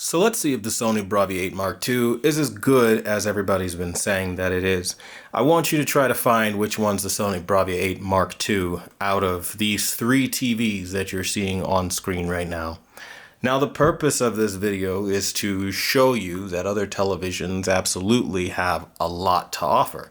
So let's see if the Sony Bravia 8 Mark II is as good as everybody's been saying that it is. I want you to try to find which one's the Sony Bravia 8 Mark II out of these three TVs that you're seeing on screen right now. Now the purpose of this video is to show you that other televisions absolutely have a lot to offer.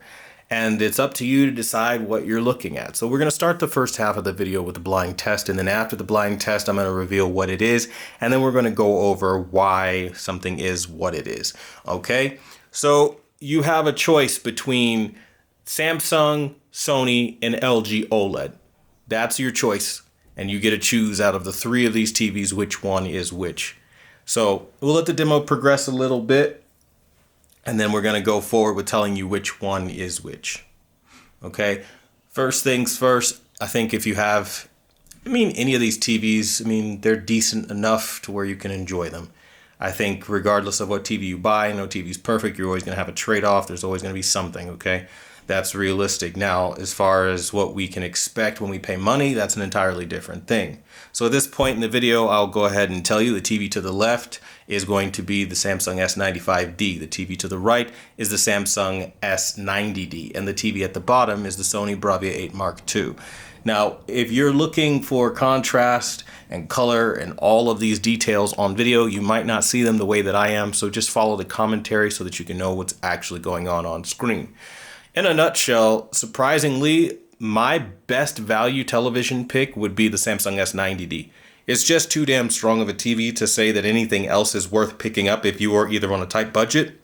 And it's up to you to decide what you're looking at. So we're going to start the first half of the video with the blind test, and then after the blind test I'm going to reveal what it is, and then we're going to go over why something is what it is. Okay, so you have a choice between Samsung, Sony, and LG OLED. That's your choice, and you get to choose out of the three of these TVs which one is which. So we'll let the demo progress a little bit, and then we're going to go forward with telling you which one is which. Okay, first things first, I think if you have, any of these TVs, they're decent enough to where you can enjoy them. I think regardless of what TV you buy, no TV's perfect. You're always going to have a trade-off. There's always going to be something, okay? That's realistic. Now, as far as what we can expect when we pay money, that's an entirely different thing. So at this point in the video, I'll go ahead and tell you the TV to the left is going to be the Samsung S95D. The TV to the right is the Samsung S90D. And the TV at the bottom is the Sony Bravia 8 Mark II. Now, if you're looking for contrast and color and all of these details on video, you might not see them the way that I am. So just follow the commentary so that you can know what's actually going on screen. In a nutshell, surprisingly, my best value television pick would be the Samsung S90D. It's just too damn strong of a TV to say that anything else is worth picking up if you are either on a tight budget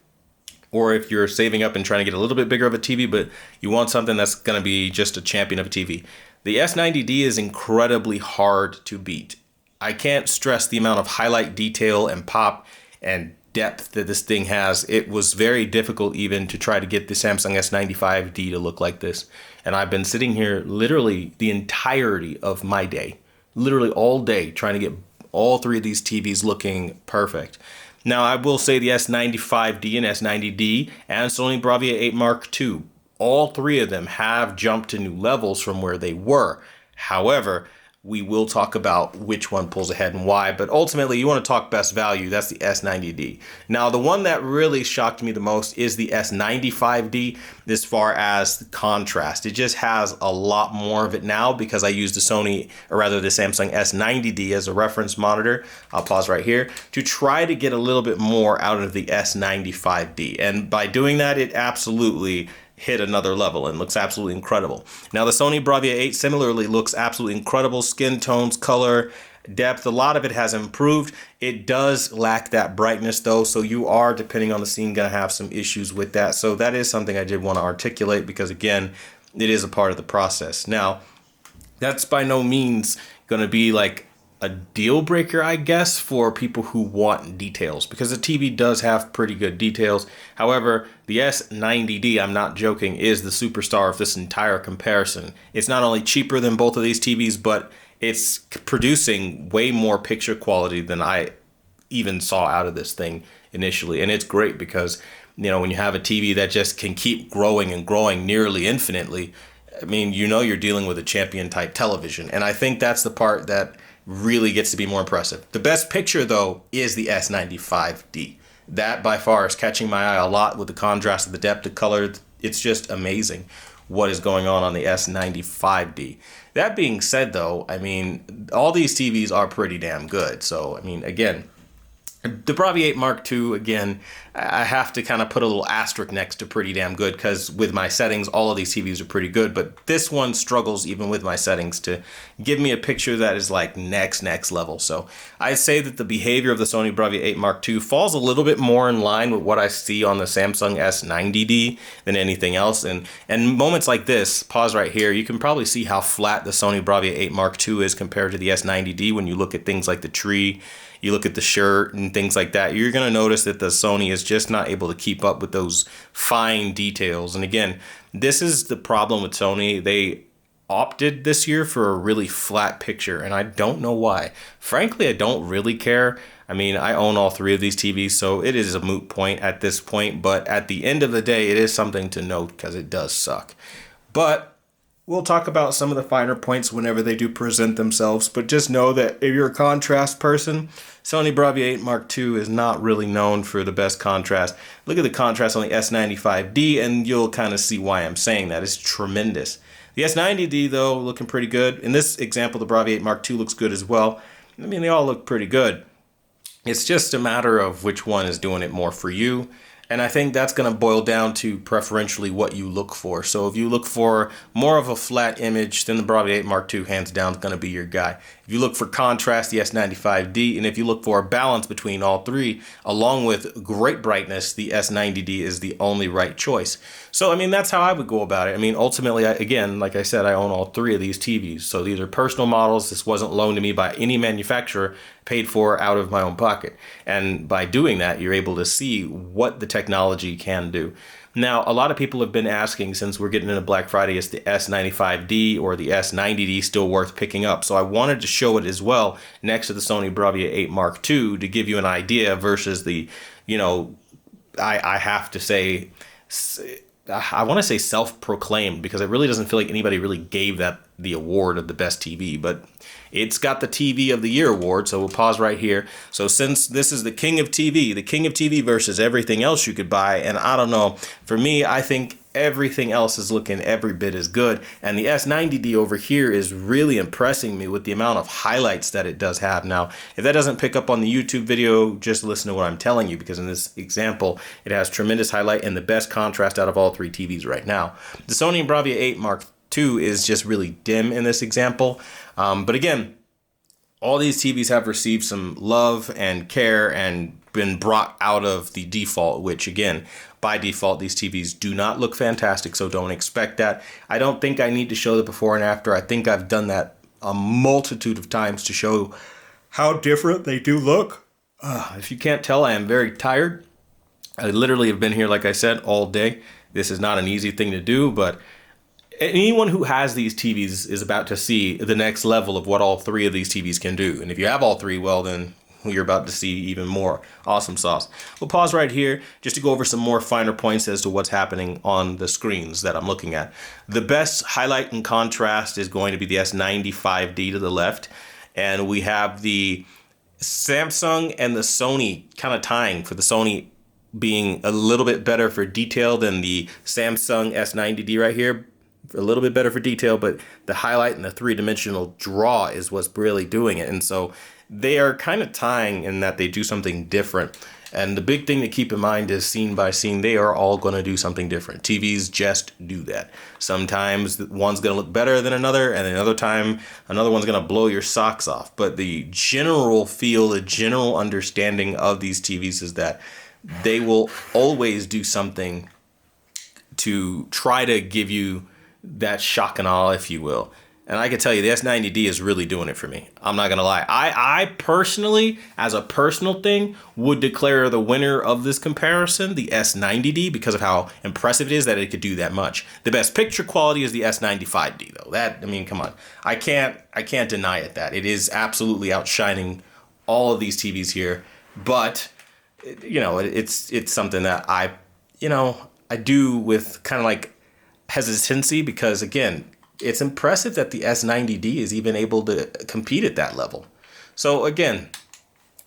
or if you're saving up and trying to get a little bit bigger of a TV, but you want something that's going to be just a champion of a TV. The S90D is incredibly hard to beat. I can't stress the amount of highlight detail and pop and depth that this thing has. It was very difficult even to try to get the Samsung S95D to look like this. And I've been sitting here literally the entirety of my day, literally all day, trying to get all three of these TVs looking perfect. Now, I will say the S95D and S90D and Sony Bravia 8 Mark II, all three of them have jumped to new levels from where they were. However, we will talk about which one pulls ahead and why, but ultimately you want to talk best value, that's the S90D. Now, the one that really shocked me the most is the S95D as far as the contrast. It just has a lot more of it now because I use the Sony, or rather the Samsung S90D as a reference monitor. I'll pause right here to try to get a little bit more out of the S95D. And by doing that, it absolutely hit another level and looks absolutely incredible. Now the Sony Bravia 8 similarly looks absolutely incredible. Skin tones, color, depth, a lot of it has improved. It does lack that brightness though, so you are, depending on the scene, gonna have some issues with that. So that is something I did want to articulate because again, it is a part of the process. Now, that's by no means gonna be like a deal breaker, I guess, for people who want details, because the TV does have pretty good details. However, the S90D, I'm not joking, is the superstar of this entire comparison. It's not only cheaper than both of these TVs, but it's producing way more picture quality than I even saw out of this thing initially. And it's great because, when you have a TV that just can keep growing and growing nearly infinitely, you're dealing with a champion type television. And I think that's the part that really gets to be more impressive. The best picture though is the S95D. That by far is catching my eye a lot with the contrast of the depth of color. It's just amazing what is going on the S95D. That being said though, all these TVs are pretty damn good. So, again, the Bravia 8 Mark II, again, I have to kind of put a little asterisk next to pretty damn good because with my settings, all of these TVs are pretty good. But this one struggles even with my settings to give me a picture that is like next level. So I'd say that the behavior of the Sony Bravia 8 Mark II falls a little bit more in line with what I see on the Samsung S90D than anything else. And moments like this, pause right here, you can probably see how flat the Sony Bravia 8 Mark II is compared to the S90D when you look at things like the tree. You look at the shirt and things like that, you're going to notice that the Sony is just not able to keep up with those fine details. And again, this is the problem with Sony. They opted this year for a really flat picture, and I don't know why. Frankly, I don't really care. I own all three of these TVs, so it is a moot point at this point. But at the end of the day, it is something to note because it does suck. But We'll talk about some of the finer points whenever they do present themselves, but just know that if you're a contrast person, Sony Bravia 8 Mark II is not really known for the best contrast. Look at the contrast on the S95D and you'll kind of see why I'm saying that. It's tremendous. The S90D though, looking pretty good. In this example, the Bravia 8 Mark II looks good as well. I mean, they all look pretty good. It's just a matter of which one is doing it more for you. And I think that's going to boil down to preferentially what you look for. So if you look for more of a flat image, then the Bravia 8 Mark II hands down is going to be your guy. If you look for contrast, the S95D, and if you look for a balance between all three, along with great brightness, the S90D is the only right choice. So, I mean, that's how I would go about it. I mean, ultimately, again, like I said, I own all three of these TVs. So these are personal models. This wasn't loaned to me by any manufacturer, paid for out of my own pocket. And by doing that, you're able to see what the technology can do. Now, a lot of people have been asking, since we're getting into Black Friday, is the S95D or the S90D still worth picking up? So I wanted to show it as well next to the Sony Bravia 8 Mark II to give you an idea versus the, you know, I have to say, I want to say self-proclaimed, because it really doesn't feel like anybody really gave that the award of the best TV, but it's got the TV of the Year award. So we'll pause right here. So since this is the king of TV versus everything else you could buy, and I don't know, for me, I think everything else is looking every bit as good. And the S90D over here is really impressing me with the amount of highlights that it does have. Now, if that doesn't pick up on the YouTube video, just listen to what I'm telling you, because in this example, it has tremendous highlight and the best contrast out of all three TVs right now. The Sony Bravia 8 Mark II is just really dim in this example. But again, all these TVs have received some love and care and been brought out of the default, which again, by default, these TVs do not look fantastic, so don't expect that. I don't think I need to show the before and after. I think I've done that a multitude of times to show how different they do look. If you can't tell, I am very tired. I literally have been here, like I said, all day. This is not an easy thing to do, but anyone who has these TVs is about to see the next level of what all three of these TVs can do. And if you have all three, well, then you're about to see even more awesome sauce. We'll pause right here just to go over some more finer points as to what's happening on the screens that I'm looking at. The best highlight and contrast is going to be the S95D to the left. And we have the Samsung and the Sony kind of tying, for the Sony being a little bit better for detail than the Samsung S90D right here. A little bit better for detail, but the highlight and the three-dimensional draw is what's really doing it. And so they are kind of tying in that they do something different. And the big thing to keep in mind is scene by scene, they are all going to do something different. TVs just do that. Sometimes one's going to look better than another, and another time, another one's going to blow your socks off. But the general feel, the general understanding of these TVs is that they will always do something to try to give you that shock and awe, if you will. And I can tell you the S90D is really doing it for me. I'm not going to lie. I personally, as a personal thing, would declare the winner of this comparison the S90D because of how impressive it is that it could do that much. The best picture quality is the S95D though. That, I mean, come on. I can't deny it that. It is absolutely outshining all of these TVs here. But, you know, it's something that I do with kind of like hesitancy, because again, it's impressive that the S90D is even able to compete at that level. So again,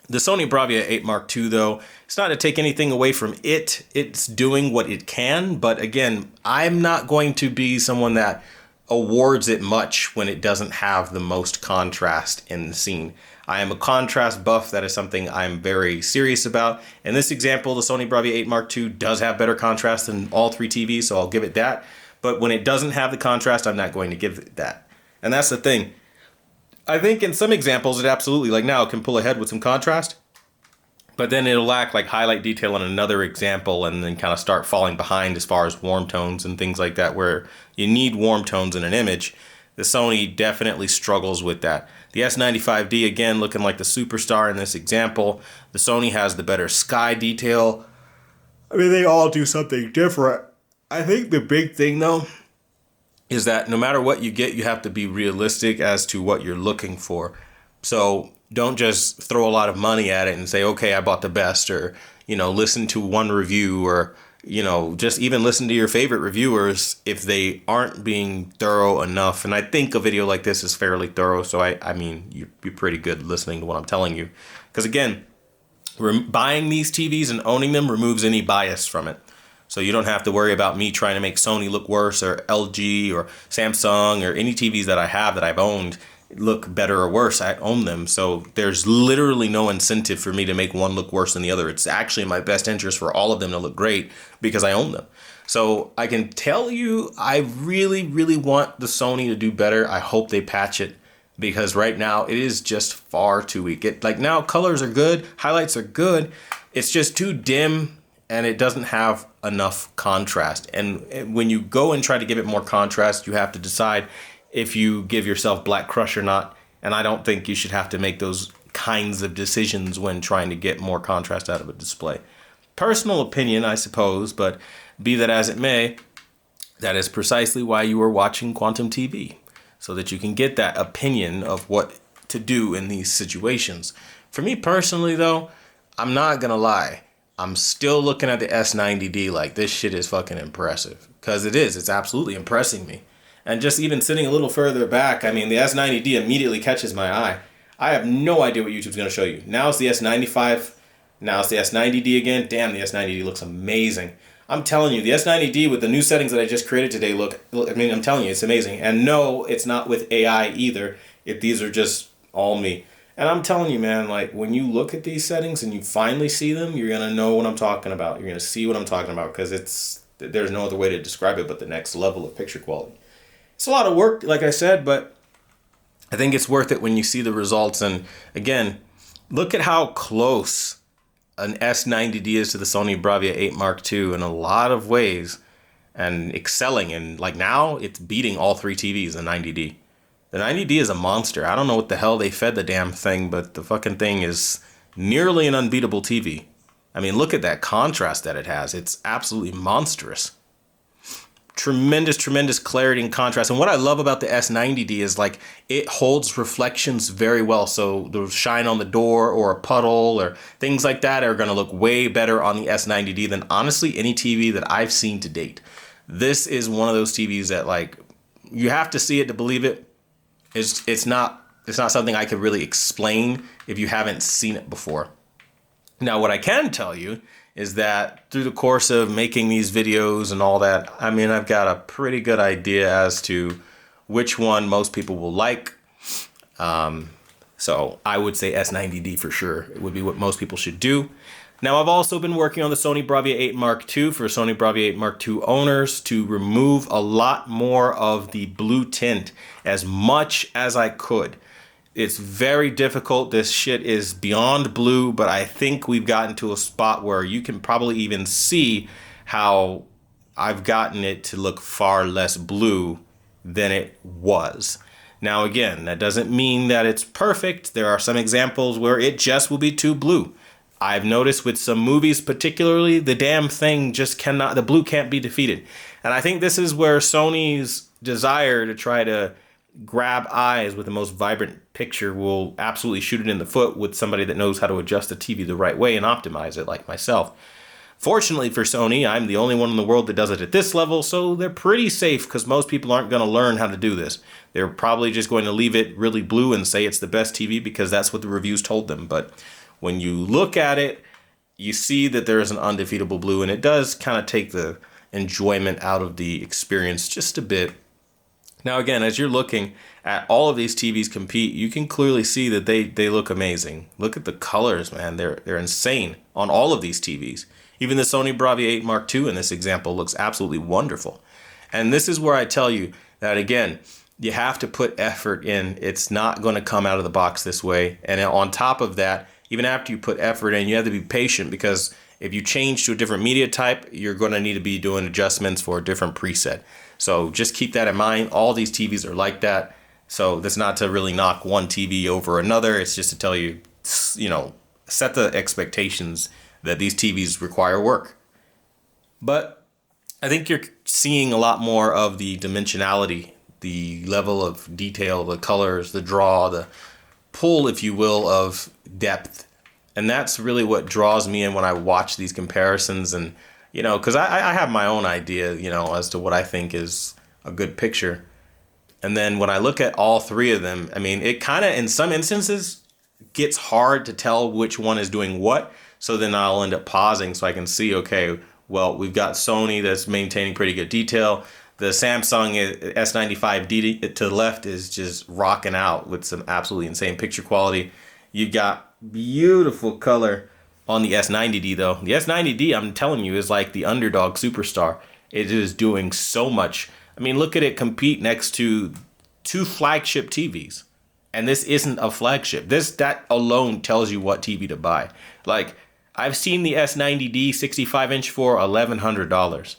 the Sony Bravia 8 Mark II though, it's not to take anything away from it. It's doing what it can, but again, I'm not going to be someone that awards it much when it doesn't have the most contrast in the scene. I am a contrast buff. That is something I'm very serious about. In this example, the Sony Bravia 8 Mark II does have better contrast than all three TVs, so I'll give it that. But when it doesn't have the contrast, I'm not going to give it that. And that's the thing. I think in some examples, it absolutely, like now, it can pull ahead with some contrast. But then it'll lack like highlight detail in another example and then kind of start falling behind as far as warm tones and things like that, where you need warm tones in an image. The Sony definitely struggles with that. The S95D, again, looking like the superstar in this example. The Sony has the better sky detail. I mean, they all do something different. I think the big thing, though, is that no matter what you get, you have to be realistic as to what you're looking for. So don't just throw a lot of money at it and say, okay, I bought the best, or, listen to one review, or, just even listen to your favorite reviewers if they aren't being thorough enough. And I think a video like this is fairly thorough. So I mean, you'd be pretty good listening to what I'm telling you. Because again, buying these TVs and owning them removes any bias from it. So you don't have to worry about me trying to make Sony look worse, or LG or Samsung or any TVs that I have that I've owned look better or worse. I own them. So there's literally no incentive for me to make one look worse than the other. It's actually in my best interest for all of them to look great because I own them. So I can tell you, I really, really want the Sony to do better. I hope they patch it, because right now it is just far too weak. Now colors are good, highlights are good. It's just too dim and it doesn't have enough contrast. And when you go and try to give it more contrast, you have to decide if you give yourself black crush or not. And I don't think you should have to make those kinds of decisions when trying to get more contrast out of a display. Personal opinion, I suppose, but be that as it may, that is precisely why you are watching Quantum TV, so that you can get that opinion of what to do in these situations. For me personally, though, I'm not gonna lie. I'm still looking at the S90D like this shit is fucking impressive. Because it is. It's absolutely impressing me. And just even sitting a little further back, I mean, the S90D immediately catches my eye. I have no idea what YouTube's going to show you. Now it's the S95. Now it's the S90D again. Damn, the S90D looks amazing. I'm telling you, the S90D with the new settings that I just created today I'm telling you, it's amazing. And no, it's not with AI either. These are just all me. And I'm telling you, man, like when you look at these settings and you finally see them, you're going to know what I'm talking about. You're going to see what I'm talking about, because there's no other way to describe it but the next level of picture quality. It's a lot of work, like I said, but I think it's worth it when you see the results. And again, look at how close an S90D is to the Sony Bravia 8 Mark II in a lot of ways, and excelling. And like now it's beating all three TVs, the 90D. The 90D is a monster. I don't know what the hell they fed the damn thing, but the fucking thing is nearly an unbeatable TV. I mean, look at that contrast that it has. It's absolutely monstrous. Tremendous, tremendous clarity and contrast. And what I love about the S90D is like it holds reflections very well. So the shine on the door or a puddle or things like that are going to look way better on the S90D than honestly any TV that I've seen to date. This is one of those TVs that like you have to see it to believe it. It's not something I could really explain if you haven't seen it before. Now, what I can tell you is that through the course of making these videos and all that, I mean, I've got a pretty good idea as to which one most people will like. So I would say S90D for sure. It would be what most people should do. Now, I've also been working on the Sony Bravia 8 Mark II for Sony Bravia 8 Mark II owners to remove a lot more of the blue tint as much as I could. It's very difficult. This shit is beyond blue, but I think we've gotten to a spot where you can probably even see how I've gotten it to look far less blue than it was. Now, again, that doesn't mean that it's perfect. There are some examples where it just will be too blue. I've noticed with some movies particularly, the damn thing just cannot, the blue can't be defeated. And I think this is where Sony's desire to try to grab eyes with the most vibrant picture will absolutely shoot it in the foot with somebody that knows how to adjust the TV the right way and optimize it, like myself. Fortunately for Sony, I'm the only one in the world that does it at this level, so they're pretty safe because most people aren't going to learn how to do this. They're probably just going to leave it really blue and say it's the best TV because that's what the reviews told them. But when you look at it, you see that there is an undefeatable blue, and it does kind of take the enjoyment out of the experience just a bit. Now, again, as you're looking at all of these TVs compete, you can clearly see that they look amazing. Look at the colors, man. They're insane on all of these TVs. Even the Sony Bravia 8 Mark II in this example looks absolutely wonderful. And this is where I tell you that, again, you have to put effort in. It's not going to come out of the box this way. And on top of that, even after you put effort in, you have to be patient, because if you change to a different media type, you're going to need to be doing adjustments for a different preset. So just keep that in mind. All these TVs are like that. So that's not to really knock one TV over another. It's just to tell you, set the expectations that these TVs require work. But I think you're seeing a lot more of the dimensionality, the level of detail, the colors, the draw, the pull, if you will, of depth. And that's really what draws me in when I watch these comparisons. And You know, because I have my own idea, you know, as to what I think is a good picture. And then when I look at all three of them, I mean, it kind of, in some instances, gets hard to tell which one is doing what. So then I'll end up pausing so I can see, okay, well, we've got Sony that's maintaining pretty good detail. The Samsung S95D to the left is just rocking out with some absolutely insane picture quality. You've got beautiful color on the S90D though. The S90D, I'm telling you, is like the underdog superstar. It is doing so much. I mean, look at it compete next to two flagship TVs. And this isn't a flagship. That alone tells you what TV to buy. Like, I've seen the S90D 65-inch for $1,100.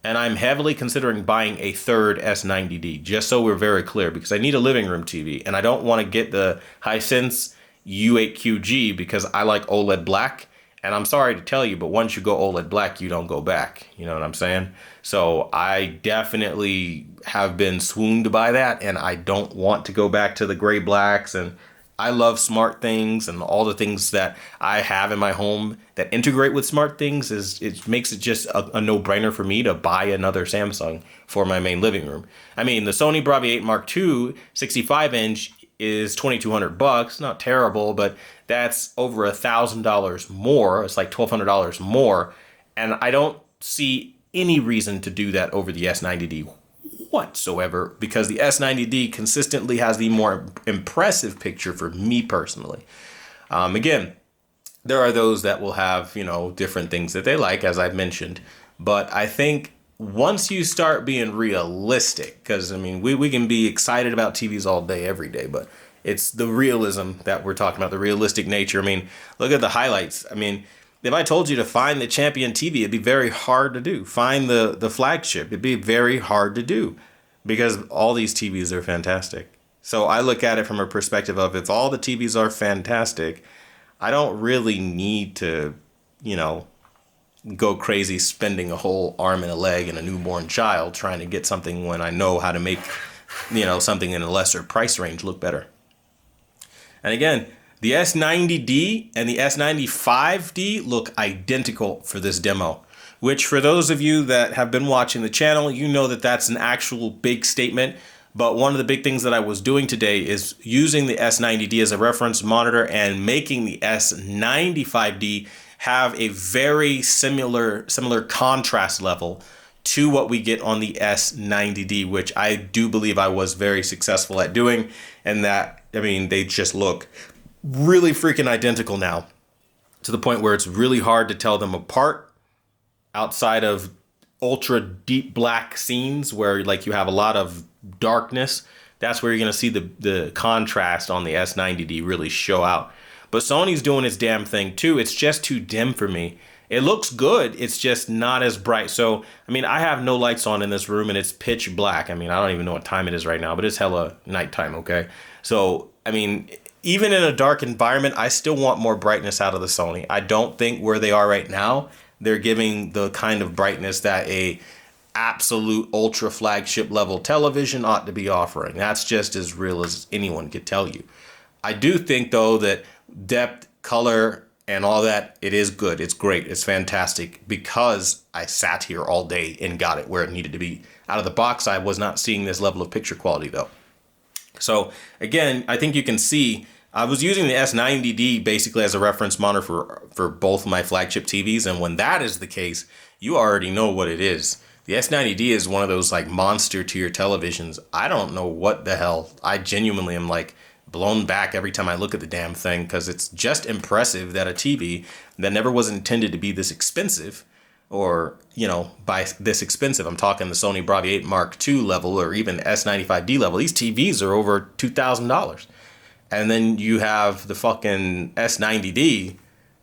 And I'm heavily considering buying a third S90D, just so we're very clear, because I need a living room TV. And I don't want to get the Hisense U8QG because I like OLED black. And I'm sorry to tell you, but once you go OLED black, you don't go back. You know what I'm saying? So I definitely have been swooned by that, and I don't want to go back to the gray blacks. And I love smart things, and all the things that I have in my home that integrate with smart things it makes it just a no-brainer for me to buy another Samsung for my main living room. I mean, the Sony Bravia 8 Mark II 65-inch is $2,200. Not terrible, but that's over $1,000 more. It's like $1,200 more. And I don't see any reason to do that over the S90D whatsoever, because the S90D consistently has the more impressive picture for me personally. Again, there are those that will have, you know, different things that they like, as I've mentioned. But I think once you start being realistic, because I mean, we can be excited about TVs all day, every day, but it's the realism that we're talking about, the realistic nature. I mean, look at the highlights. I mean, if I told you to find the champion TV, it'd be very hard to do. Find the flagship. It'd be very hard to do because all these TVs are fantastic. So I look at it from a perspective of, if all the TVs are fantastic, I don't really need to, you know, go crazy spending a whole arm and a leg and a newborn child trying to get something when I know how to make, you know, something in a lesser price range look better. And again, the S90D and the S95D look identical for this demo, which for those of you that have been watching the channel, you know that that's an actual big statement. But one of the big things that I was doing today is using the S90D as a reference monitor and making the S95D have a very similar contrast level to what we get on the S90D, which I do believe I was very successful at doing. And that, I mean, they just look really freaking identical now, to the point where it's really hard to tell them apart outside of ultra deep black scenes where like you have a lot of darkness. That's where you're going to see the contrast on the S90D really show out. But Sony's doing its damn thing too. It's just too dim for me. It looks good. It's just not as bright. So, I mean, I have no lights on in this room and it's pitch black. I mean, I don't even know what time it is right now, but it's hella nighttime, okay? So, I mean, even in a dark environment, I still want more brightness out of the Sony. I don't think where they are right now, they're giving the kind of brightness that a absolute ultra flagship level television ought to be offering. That's just as real as anyone could tell you. I do think though that depth, color, and all that, it is good. It's great. It's fantastic because I sat here all day and got it where it needed to be. Out of the box, I was not seeing this level of picture quality though. So again, I think you can see I was using the S90D basically as a reference monitor for both of my flagship TVs. And when that is the case, you already know what it is. The S90D is one of those like monster tier televisions. I don't know what the hell. I genuinely am like blown back every time I look at the damn thing, because it's just impressive that a TV that never was intended to be this expensive, or, you know, by this expensive, I'm talking the Sony Bravia 8 Mark II level or even S95D level. These TVs are over $2,000. And then you have the fucking S90D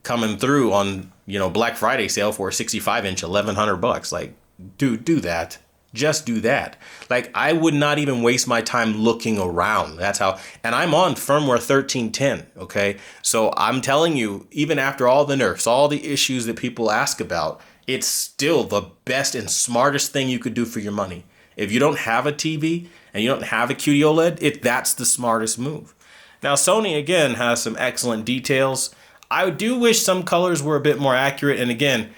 coming through on, you know, Black Friday sale for a 65-inch, $1,100. Like, dude, do that. Just do that. Like, I would not even waste my time looking around. That's how, and I'm on firmware 1310, okay? So I'm telling you, even after all the nerfs, all the issues that people ask about, it's still the best and smartest thing you could do for your money. If you don't have a TV and you don't have a QD OLED, that's the smartest move. Now, Sony, again, has some excellent details. I do wish some colors were a bit more accurate. And again,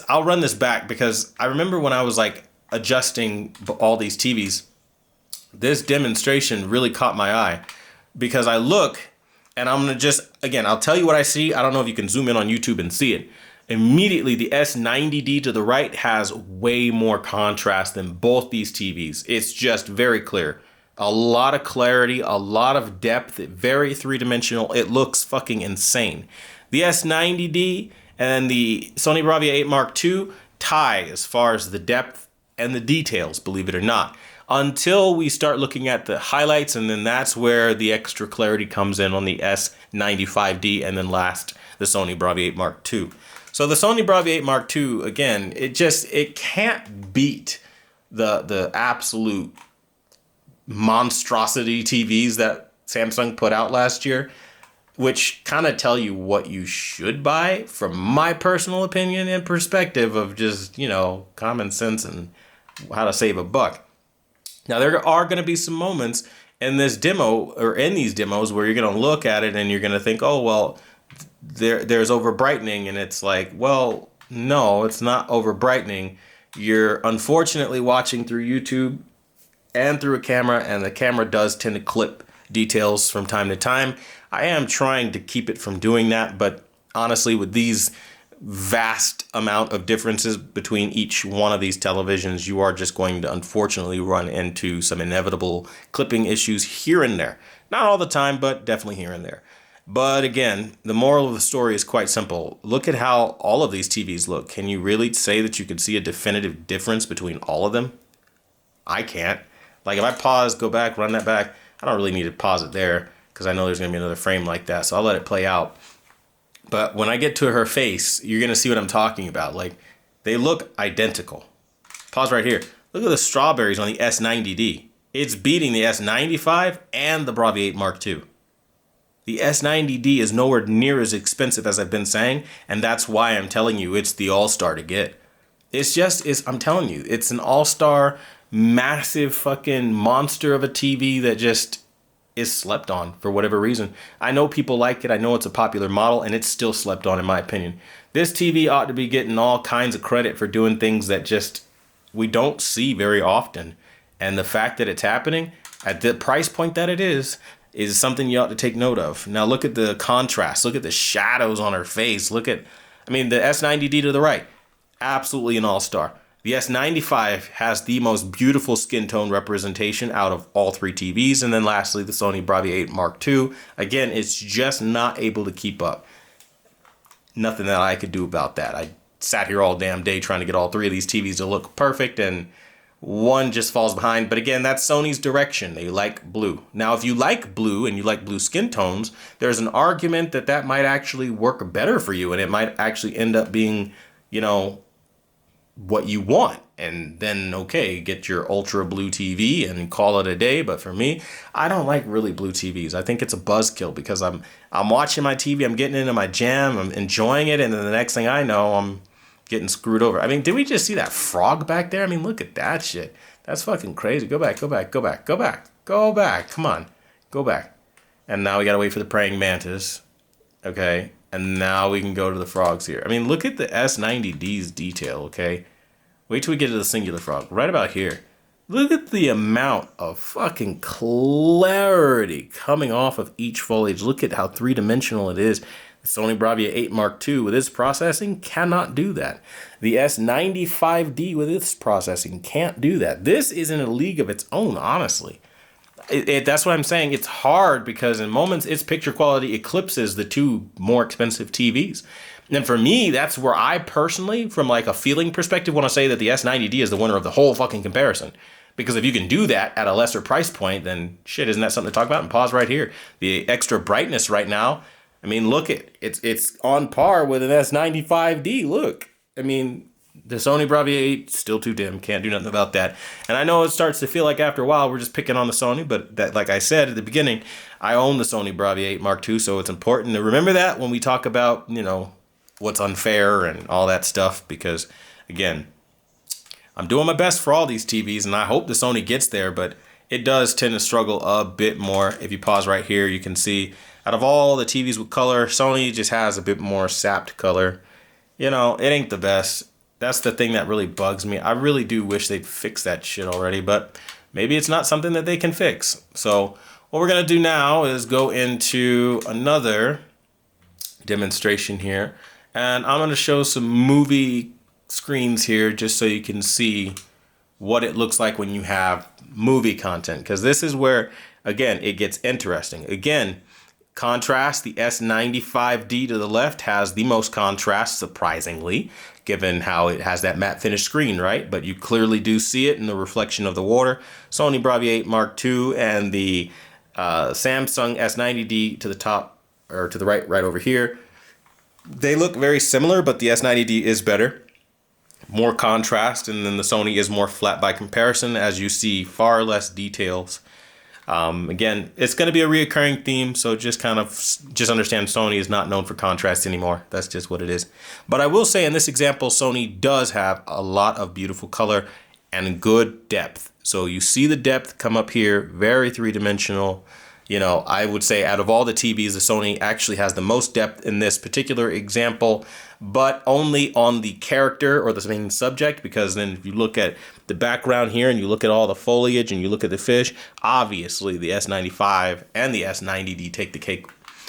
I'll run this back because I remember when I was like adjusting all these TVs, this demonstration really caught my eye because I look and I'm going to just, again, I'll tell you what I see. I don't know if you can zoom in on YouTube and see it. Immediately, the S90D to the right has way more contrast than both these TVs. It's just very clear. A lot of clarity, a lot of depth, very three-dimensional. It looks fucking insane. The S90D and the Sony Bravia 8 Mark II tie as far as the depth and the details, believe it or not, until we start looking at the highlights, and then that's where the extra clarity comes in on the S95D, and then last, the Sony Bravia 8 Mark II. So the Sony Bravia 8 Mark II, again, it can't beat the absolute monstrosity TVs that Samsung put out last year, which kind of tell you what you should buy from my personal opinion and perspective of just, common sense and how to save a buck. Now, there are going to be some moments in this demo or in these demos where you're going to look at it and you're going to think, oh, well, there's over brightening, and it's like, well, no, it's not over brightening. You're unfortunately watching through YouTube and through a camera, and the camera does tend to clip details from time to time. I am trying to keep it from doing that, but honestly, with these vast amount of differences between each one of these televisions, you are just going to unfortunately run into some inevitable clipping issues here and there. Not all the time, but definitely here and there. But again, the moral of the story is quite simple. Look at how all of these TVs look. Can you really say that you can see a definitive difference between all of them? I can't. Like if I pause, go back, run that back, I don't really need to pause it there because I know there's going to be another frame like that. So I'll let it play out. But when I get to her face, you're going to see what I'm talking about. Like they look identical. Pause right here. Look at the strawberries on the S90D. It's beating the S95 and the Bravia 8 Mark II. The S90D is nowhere near as expensive as I've been saying, and that's why I'm telling you it's the all-star to get. I'm telling you, it's an all-star, massive fucking monster of a TV that just is slept on for whatever reason. I know people like it, I know it's a popular model, and it's still slept on in my opinion. This TV ought to be getting all kinds of credit for doing things that just we don't see very often. And the fact that it's happening at the price point that it is something you ought to take note of. Now look at the contrast. Look at the shadows on her face. The S90D to the right. Absolutely an all-star. The S95 has the most beautiful skin tone representation out of all three TVs. And then lastly, the Sony Bravia 8 Mark II. Again, it's just not able to keep up. Nothing that I could do about that. I sat here all damn day trying to get all three of these TVs to look perfect, and one just falls behind. But again, that's Sony's direction. They like blue. Now, if you like blue and you like blue skin tones, there's an argument that might actually work better for you, and it might actually end up being, what you want. And then, okay, get your ultra blue TV and call it a day. But for me, I don't like really blue TVs. I think it's a buzzkill because I'm watching my TV, I'm getting into my jam, I'm enjoying it, and then the next thing I know, I'm getting screwed over. Did we just see that frog back there? Look at that shit. That's fucking crazy. Go back. Come on. Go back. And now we gotta wait for the praying mantis. Okay. And now we can go to the frogs here. Look at the S90D's detail, okay? Wait till we get to the singular frog. Right about here. Look at the amount of fucking clarity coming off of each foliage. Look at how three-dimensional it is. The Sony Bravia 8 Mark II with its processing cannot do that. The S95D with its processing can't do that. This is in a league of its own, honestly. That's what I'm saying. It's hard because in moments its picture quality eclipses the two more expensive TVs. And for me, that's where I personally, from like a feeling perspective, want to say that the S90D is the winner of the whole fucking comparison. Because if you can do that at a lesser price point, then shit, isn't that something to talk about? And pause right here. The extra brightness right now, look at it's on par with an S95D. Look, the Sony Bravia 8 still too dim. Can't do nothing about that. And I know it starts to feel like after a while we're just picking on the Sony, but that, like I said at the beginning, I own the Sony Bravia 8 Mark II, so it's important to remember that when we talk about what's unfair and all that stuff. Because again, I'm doing my best for all these TVs, and I hope the Sony gets there, but it does tend to struggle a bit more. If you pause right here, you can see out of all the TVs with color, Sony just has a bit more sapped color. You know, it ain't the best. That's the thing that really bugs me. I really do wish they'd fix that shit already, but maybe it's not something that they can fix. So what we're going to do now is go into another demonstration here. And I'm going to show some movie screens here just so you can see what it looks like when you have movie content. Because this is where, again, it gets interesting. Again, contrast, the S95D to the left has the most contrast, surprisingly, given how it has that matte finish screen, right? But you clearly do see it in the reflection of the water. Sony Bravia 8 Mark II and the Samsung S90D to the top, or to the right over here. They look very similar, but the S90D is better. More contrast, and then the Sony is more flat by comparison, as you see far less details. Again, it's going to be a reoccurring theme, so just understand Sony is not known for contrast anymore. That's just what it is. But I will say in this example, Sony does have a lot of beautiful color and good depth. So you see the depth come up here, very three-dimensional. You know, I would say out of all the TVs, the Sony actually has the most depth in this particular example, but only on the character or the main subject, because then if you look at the background here and you look at all the foliage and you look at the fish, obviously the S95 and the S90D take the cake.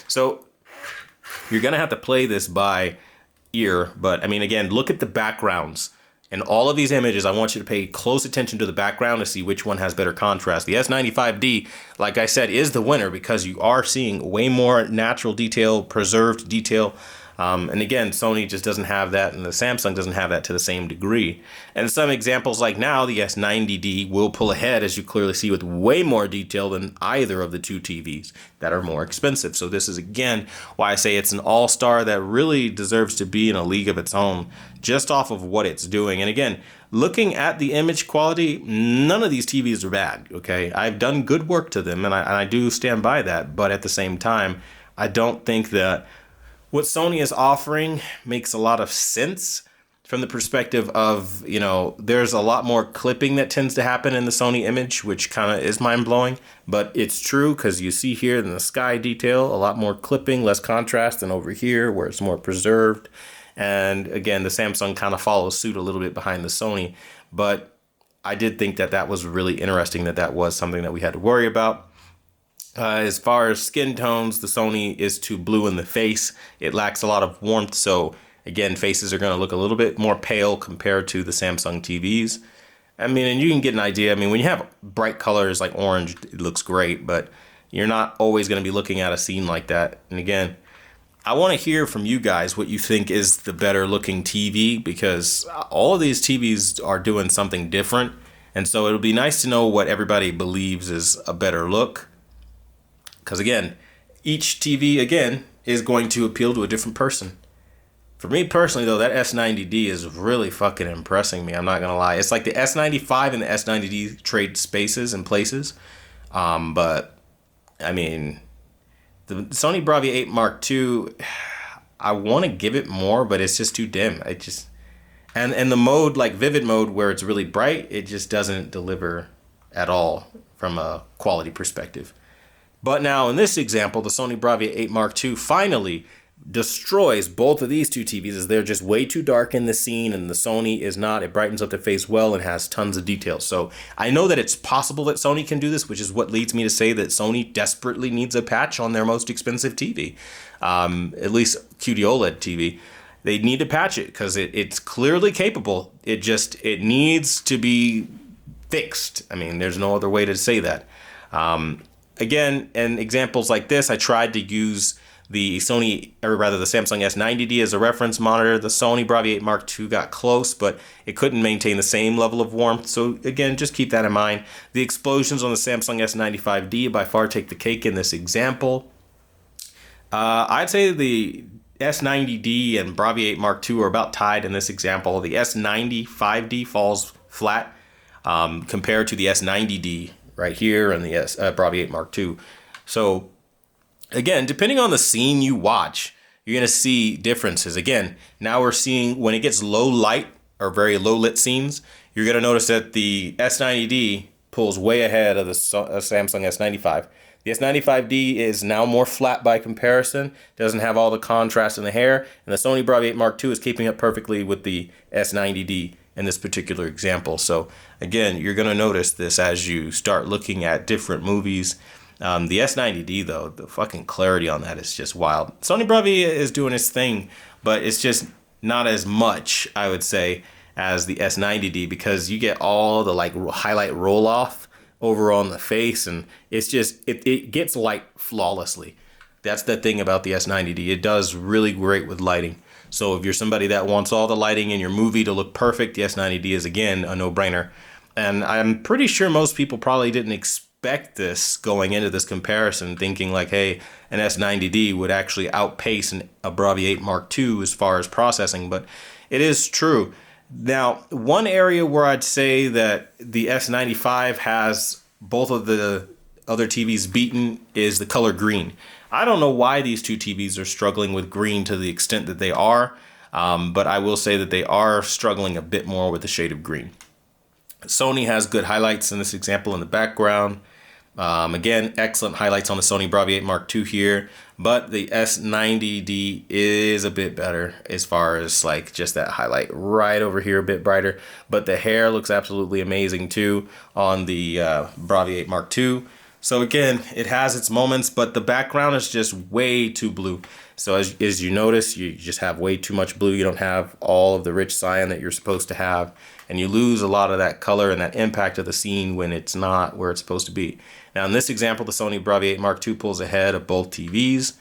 So you're going to have to play this by ear, but I mean, again, look at the backgrounds. In all of these images, I want you to pay close attention to the background to see which one has better contrast. The S95D, like I said, is the winner because you are seeing way more natural detail, preserved detail. And again, Sony just doesn't have that, and the Samsung doesn't have that to the same degree. And some examples like now, the S90D will pull ahead, as you clearly see, with way more detail than either of the two TVs that are more expensive. So this is, again, why I say it's an all-star that really deserves to be in a league of its own, just off of what it's doing. And again, looking at the image quality, none of these TVs are bad, okay? I've done good work to them, and I do stand by that. But at the same time, I don't think that what Sony is offering makes a lot of sense from the perspective of, you know, there's a lot more clipping that tends to happen in the Sony image, which kind of is mind-blowing. But it's true because you see here in the sky detail, a lot more clipping, less contrast than over here where it's more preserved. And again, the Samsung kind of follows suit a little bit behind the Sony. But I did think that that was really interesting, that that was something that we had to worry about. As far as skin tones, the Sony is too blue in the face. It lacks a lot of warmth. So again, faces are going to look a little bit more pale compared to the Samsung TVs. I mean, and you can get an idea. I mean, when you have bright colors like orange, it looks great, but you're not always going to be looking at a scene like that. And again, I want to hear from you guys what you think is the better looking TV, because all of these TVs are doing something different. And so it'll be nice to know what everybody believes is a better look. Because again, each TV, again, is going to appeal to a different person. For me personally, though, that S90D is really fucking impressing me. I'm not going to lie. It's like the S95 and the S90D trade spaces and places. But, I mean, the Sony Bravia 8 Mark II, I want to give it more, but it's just too dim. And the mode, like vivid mode, where it's really bright, it just doesn't deliver at all from a quality perspective. But now in this example, the Sony Bravia 8 Mark II finally destroys both of these two TVs, as they're just way too dark in the scene, and the Sony is not. It brightens up the face well and has tons of details. So I know that it's possible that Sony can do this, which is what leads me to say that Sony desperately needs a patch on their most expensive TV, at least QD OLED TV. They need to patch it because it's clearly capable. It needs to be fixed. I mean, there's no other way to say that. Again, in examples like this, I tried to use the Samsung S90D as a reference monitor. The Sony Bravia 8 Mark II got close, but it couldn't maintain the same level of warmth. So again, just keep that in mind. The explosions on the Samsung S95D by far take the cake in this example. I'd say the S90D and Bravia 8 Mark II are about tied in this example. The S95D falls flat compared to the S90D right here and the Bravia 8 Mark II. So again, depending on the scene you watch, you're going to see differences. Again, now we're seeing when it gets low light or very low lit scenes, you're going to notice that the S90D pulls way ahead of the Samsung S95. The S95D is now more flat by comparison, doesn't have all the contrast in the hair, and the Sony Bravia 8 Mark II is keeping up perfectly with the S90D in this particular example. So again, you're going to notice this as you start looking at different movies. The S90D though, the fucking clarity on that is just wild. Sony Bravia is doing its thing, but it's just not as much, I would say, as the S90D, because you get all the like highlight roll off over on the face, and it's just it gets light flawlessly. That's the thing about the S90D. It does really great with lighting. So if you're somebody that wants all the lighting in your movie to look perfect, the S90D is again a no-brainer. And I'm pretty sure most people probably didn't expect this going into this comparison, thinking like, hey, an S90D would actually outpace a Bravia 8 Mark II as far as processing, but it is true. Now, one area where I'd say that the S95 has both of the other TVs beaten is the color green. I don't know why these two TVs are struggling with green to the extent that they are, but I will say that they are struggling a bit more with the shade of green. Sony has good highlights in this example in the background. Again, excellent highlights on the Sony Bravia 8 Mark II here, but the S90D is a bit better as far as like just that highlight right over here, a bit brighter, but the hair looks absolutely amazing too on the Bravia 8 Mark II. So again, it has its moments, but the background is just way too blue. So as you notice, you just have way too much blue. You don't have all of the rich cyan that you're supposed to have, and you lose a lot of that color and that impact of the scene when it's not where it's supposed to be. Now in this example, the Sony Bravia 8 Mark II pulls ahead of both TVs.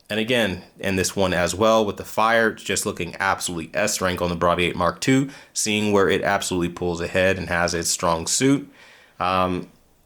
And again, in this one as well with the fire, it's just looking absolutely S-rank on the Bravia 8 Mark II, seeing where it absolutely pulls ahead and has its strong suit.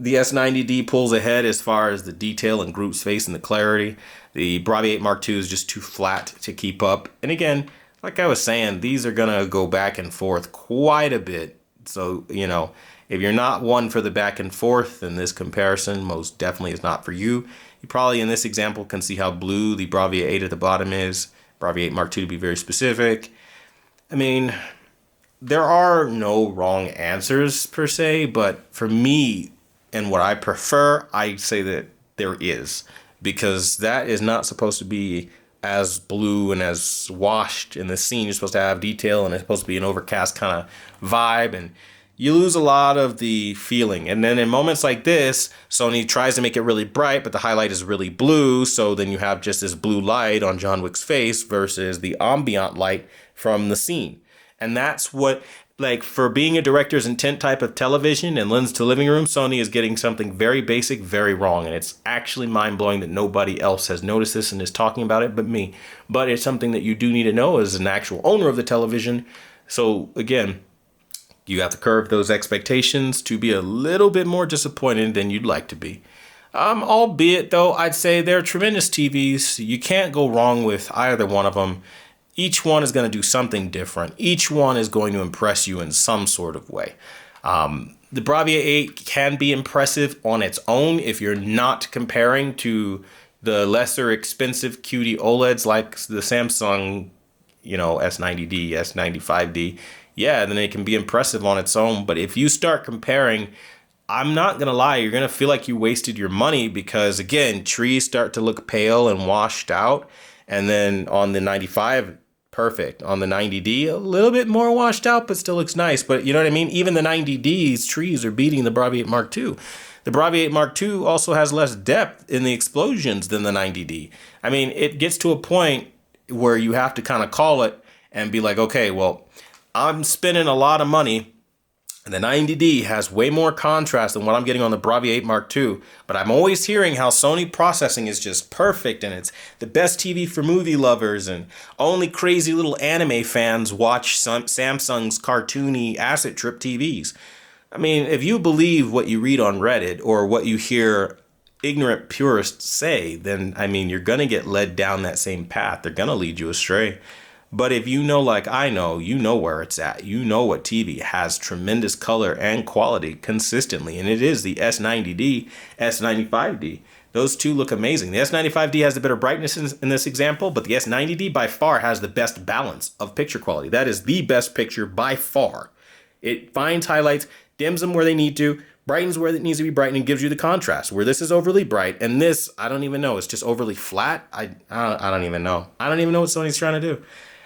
The S90D pulls ahead as far as the detail and group space and the clarity. The Bravia 8 Mark II is just too flat to keep up. And again, like I was saying, these are going to go back and forth quite a bit. So, you know, if you're not one for the back and forth, then this comparison most definitely is not for you. You probably in this example can see how blue the Bravia 8 at the bottom is. Bravia 8 Mark II to be very specific. I mean, there are no wrong answers per se, but for me, and what I prefer, I say that there is, because that is not supposed to be as blue and as washed in the scene. You're supposed to have detail, and it's supposed to be an overcast kind of vibe, and you lose a lot of the feeling. And then in moments like this, Sony tries to make it really bright, but the highlight is really blue, so then you have just this blue light on John Wick's face versus the ambient light from the scene. And that's what, like, for being a director's intent type of television and lens to living room, Sony is getting something very basic, very wrong. And it's actually mind-blowing that nobody else has noticed this and is talking about it but me. But it's something that you do need to know as an actual owner of the television. So again, you have to curb those expectations to be a little bit more disappointed than you'd like to be. Albeit though, I'd say they're tremendous TVs. You can't go wrong with either one of them. Each one is going to do something different. Each one is going to impress you in some sort of way. The Bravia 8 can be impressive on its own if you're not comparing to the lesser expensive QD OLEDs like the Samsung, you know, S90D, S95D. Yeah, then it can be impressive on its own. But if you start comparing, I'm not going to lie, you're going to feel like you wasted your money because, again, trees start to look pale and washed out. And then on the 95, perfect. On the 90D, a little bit more washed out, but still looks nice. But you know what I mean? Even the 90D's trees are beating the Bravia 8 Mark II. The Bravia 8 Mark II also has less depth in the explosions than the 90D. I mean, it gets to a point where you have to kind of call it and be like, okay, well, I'm spending a lot of money. And the 90D has way more contrast than what I'm getting on the Bravia 8 Mark II. But I'm always hearing how Sony processing is just perfect and it's the best TV for movie lovers and only crazy little anime fans watch Samsung's cartoony asset trip TVs. I mean, if you believe what you read on Reddit or what you hear ignorant purists say, then, I mean, you're going to get led down that same path. They're going to lead you astray. But if you know, like I know, you know where it's at. You know what TV has tremendous color and quality consistently. And it is the S90D, S95D. Those two look amazing. The S95D has the better brightness in this example, but the S90D by far has the best balance of picture quality. That is the best picture by far. It finds highlights, dims them where they need to, brightens where it needs to be bright and gives you the contrast. Where this is overly bright and this, I don't even know, it's just overly flat. I don't even know. I don't even know what Sony's trying to do.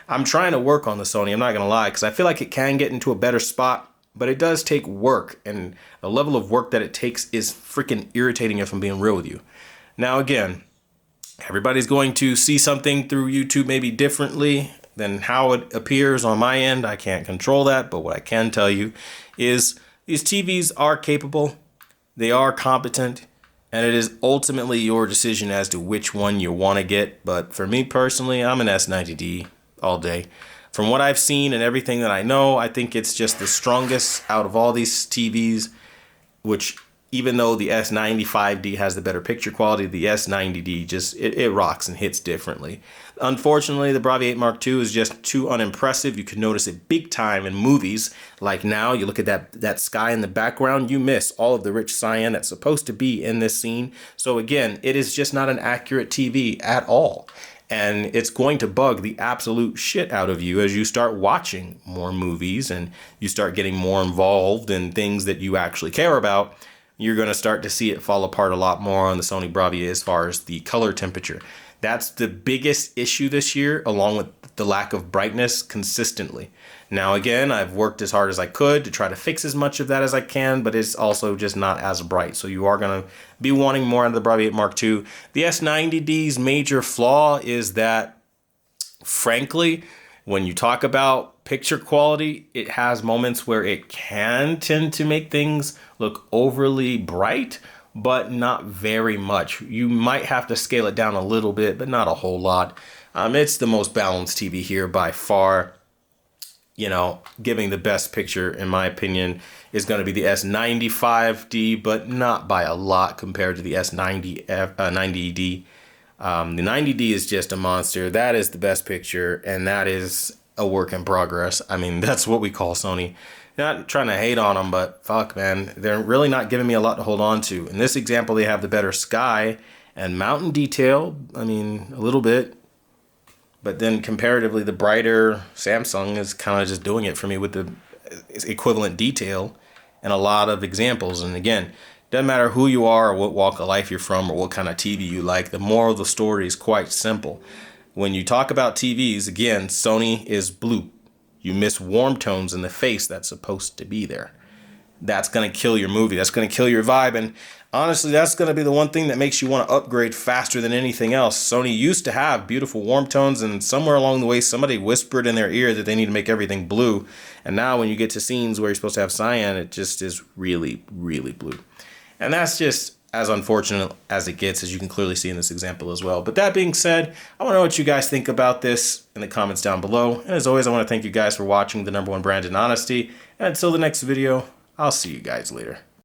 I'm trying to work on the Sony, I'm not gonna lie, because I feel like it can get into a better spot, but it does take work, and the level of work that it takes is freaking irritating if I'm being real with you. Now again, everybody's going to see something through YouTube maybe differently than how it appears on my end. I can't control that, but what I can tell you is these TVs are capable, they are competent, and it is ultimately your decision as to which one you want to get. But for me personally, I'm an S90D all day. From what I've seen and everything that I know, I think it's just the strongest out of all these TVs, which even though the S95D has the better picture quality, the S90D just, it rocks and hits differently. Unfortunately, the Bravia 8 Mark II is just too unimpressive. You can notice it big time in movies. Like now, you look at that sky in the background, you miss all of the rich cyan that's supposed to be in this scene. So again, it is just not an accurate TV at all. And it's going to bug the absolute shit out of you as you start watching more movies and you start getting more involved in things that you actually care about. You're going to start to see it fall apart a lot more on the Sony Bravia as far as the color temperature. That's the biggest issue this year, along with the lack of brightness consistently. Now, again, I've worked as hard as I could to try to fix as much of that as I can, but it's also just not as bright. So you are going to be wanting more out of the Bravia 8 Mark II. The S90D's major flaw is that, frankly, when you talk about picture quality, it has moments where it can tend to make things look overly bright, but not very much. You might have to scale it down a little bit, but not a whole lot. It's the most balanced TV here by far. You know, giving the best picture, in my opinion, is going to be the S95D, but not by a lot compared to the S90D. The 90D is just a monster. That is the best picture, and that is a work in progress. I mean, that's what we call Sony. Not trying to hate on them, but fuck, man, they're really not giving me a lot to hold on to. In this example, they have the better sky and mountain detail. I mean, a little bit. But then comparatively, the brighter Samsung is kind of just doing it for me with the equivalent detail and a lot of examples. And again, doesn't matter who you are or what walk of life you're from or what kind of TV you like, the moral of the story is quite simple. When you talk about TVs, again, Sony is blue. You miss warm tones in the face that's supposed to be there. That's going to kill your movie. That's going to kill your vibe. And honestly, that's going to be the one thing that makes you want to upgrade faster than anything else. Sony used to have beautiful warm tones, and somewhere along the way, somebody whispered in their ear that they need to make everything blue. And now when you get to scenes where you're supposed to have cyan, it just is really, really blue. And that's just as unfortunate as it gets, as you can clearly see in this example as well. But that being said, I want to know what you guys think about this in the comments down below. And as always, I want to thank you guys for watching the #1 brand in honesty. And until the next video, I'll see you guys later.